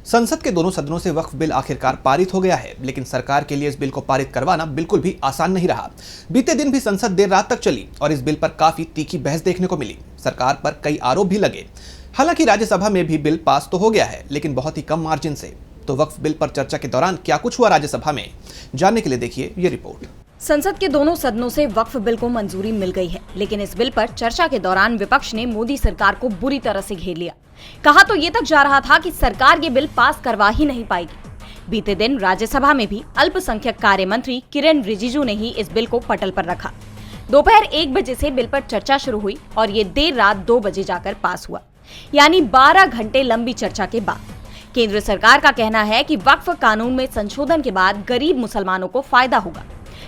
संसद के दोनों सदनों से वक्फ बिल आखिरकार पारित हो गया है, लेकिन सरकार के लिए इस बिल को पारित करवाना बिल्कुल भी आसान नहीं रहा। बीते दिन भी संसद देर रात तक चली और इस बिल पर काफी तीखी बहस देखने को मिली। सरकार पर कई आरोप भी लगे। हालांकि राज्यसभा में भी बिल पास तो हो गया है, लेकिन बहुत ही कम मार्जिन से। तो वक्फ बिल पर चर्चा के दौरान क्या कुछ हुआ राज्यसभा में, जानने के लिए देखिए ये रिपोर्ट। संसद के दोनों सदनों से वक्फ बिल को मंजूरी मिल गई है, लेकिन इस बिल पर चर्चा के दौरान विपक्ष ने मोदी सरकार को बुरी तरह से घेर लिया। कहा तो ये तक जा रहा था कि सरकार ये बिल पास करवा ही नहीं पाएगी। बीते दिन राज्यसभा में भी अल्पसंख्यक कार्य मंत्री किरेन रिजिजू ने ही इस बिल को पटल पर रखा। दोपहर 1 बजे से बिल पर चर्चा शुरू हुई और ये देर रात 2 बजे जाकर पास हुआ, यानी 12 घंटे लंबी चर्चा के बाद। केंद्र सरकार का कहना है कि वक्फ कानून में संशोधन के बाद गरीब मुसलमानों को फायदा होगा,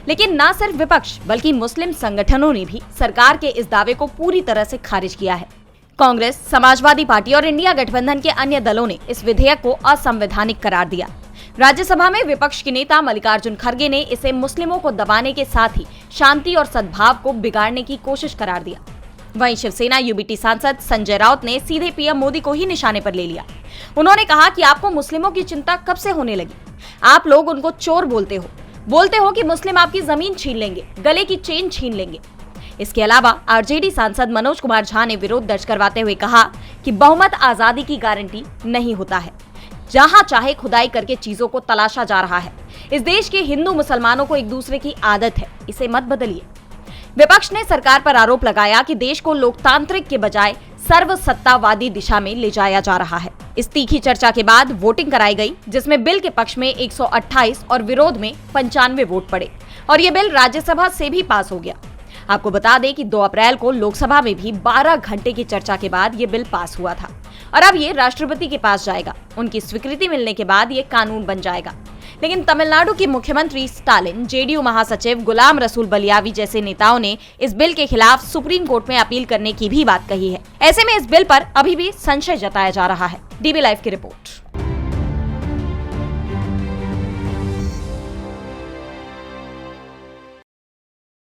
लेकिन न सिर्फ विपक्ष बल्कि मुस्लिम संगठनों ने भी सरकार के इस दावे को पूरी तरह से खारिज किया है। कांग्रेस, समाजवादी पार्टी और इंडिया गठबंधन के अन्य दलों ने इस विधेयक को असंवैधानिक करार दिया। राज्यसभा में विपक्ष के नेता मल्लिकार्जुन खड़गे ने इसे मुस्लिमों को दबाने के साथ ही शांति और सद्भाव को बिगाड़ने की कोशिश करार दिया। वहीं शिवसेना यूबीटी सांसद संजय राउत ने सीधे पीएम मोदी को ही निशाने पर ले लिया। उन्होंने कहा कि आपको मुस्लिमों की चिंता कब से होने लगी? आप लोग उनको चोर बोलते हो कि मुस्लिम आपकी जमीन छीन लेंगे, गले की चेन छीन लेंगे। इसके अलावा आरजेडी सांसद मनोज कुमार झा ने विरोध दर्ज करवाते हुए कहा कि बहुमत आजादी की गारंटी नहीं होता है। जहां चाहे खुदाई करके चीजों को तलाशा जा रहा है। इस देश के हिंदू मुसलमानों को एक दूसरे की आदत है, इसे मत बदलिए। विपक्ष ने सरकार पर आरोप लगाया कि देश को लोकतांत्रिक के बजाय सर्वसत्तावादी दिशा में ले जाया जा रहा है। इस तीखी चर्चा के बाद वोटिंग कराई गई, जिसमें बिल के पक्ष में 128 और विरोध में 95 वोट पड़े और ये बिल राज्यसभा से भी पास हो गया। आपको बता दें कि 2 अप्रैल को लोकसभा में भी 12 घंटे की चर्चा के बाद ये बिल पास हुआ था और अब ये राष्ट्रपति के पास जाएगा। उनकी स्वीकृति मिलने के बाद ये कानून बन जाएगा। लेकिन तमिलनाडु के मुख्यमंत्री स्टालिन, जेडीयू महासचिव गुलाम रसूल बलियावी जैसे नेताओं ने इस बिल के खिलाफ सुप्रीम कोर्ट में अपील करने की भी बात कही है। ऐसे में इस बिल पर अभी भी संशय जताया जा रहा है। डीबी लाइव की रिपोर्ट।